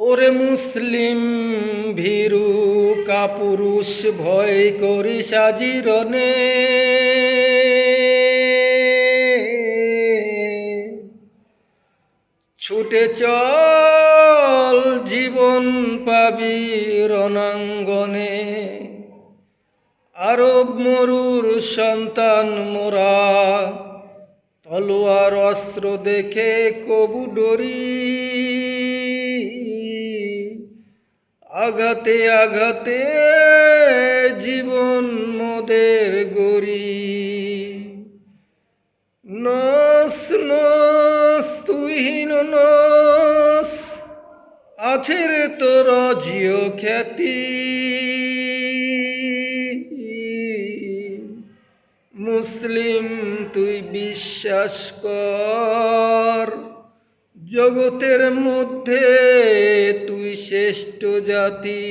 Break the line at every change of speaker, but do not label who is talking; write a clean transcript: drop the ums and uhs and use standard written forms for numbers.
ওরে মুসলিম ভীরু কাপুরুষ ভয় করি সাজিরনে, ছুটে চল জীবন পাবি রণাঙ্গনে। আরব মরুর সন্তান মোরা, তলোয়ার অস্ত্র দেখে কবু ডরি। আঘাতে আঘাতে জীবন মোদের গড়ি। নস নস তুইহীন নস, আছে রে তোর জিও খ্যাতি। মুসলিম তুই বিশ্বাস কর, জগতের মধ্যে তুই শ্রেষ্ঠ জাতি।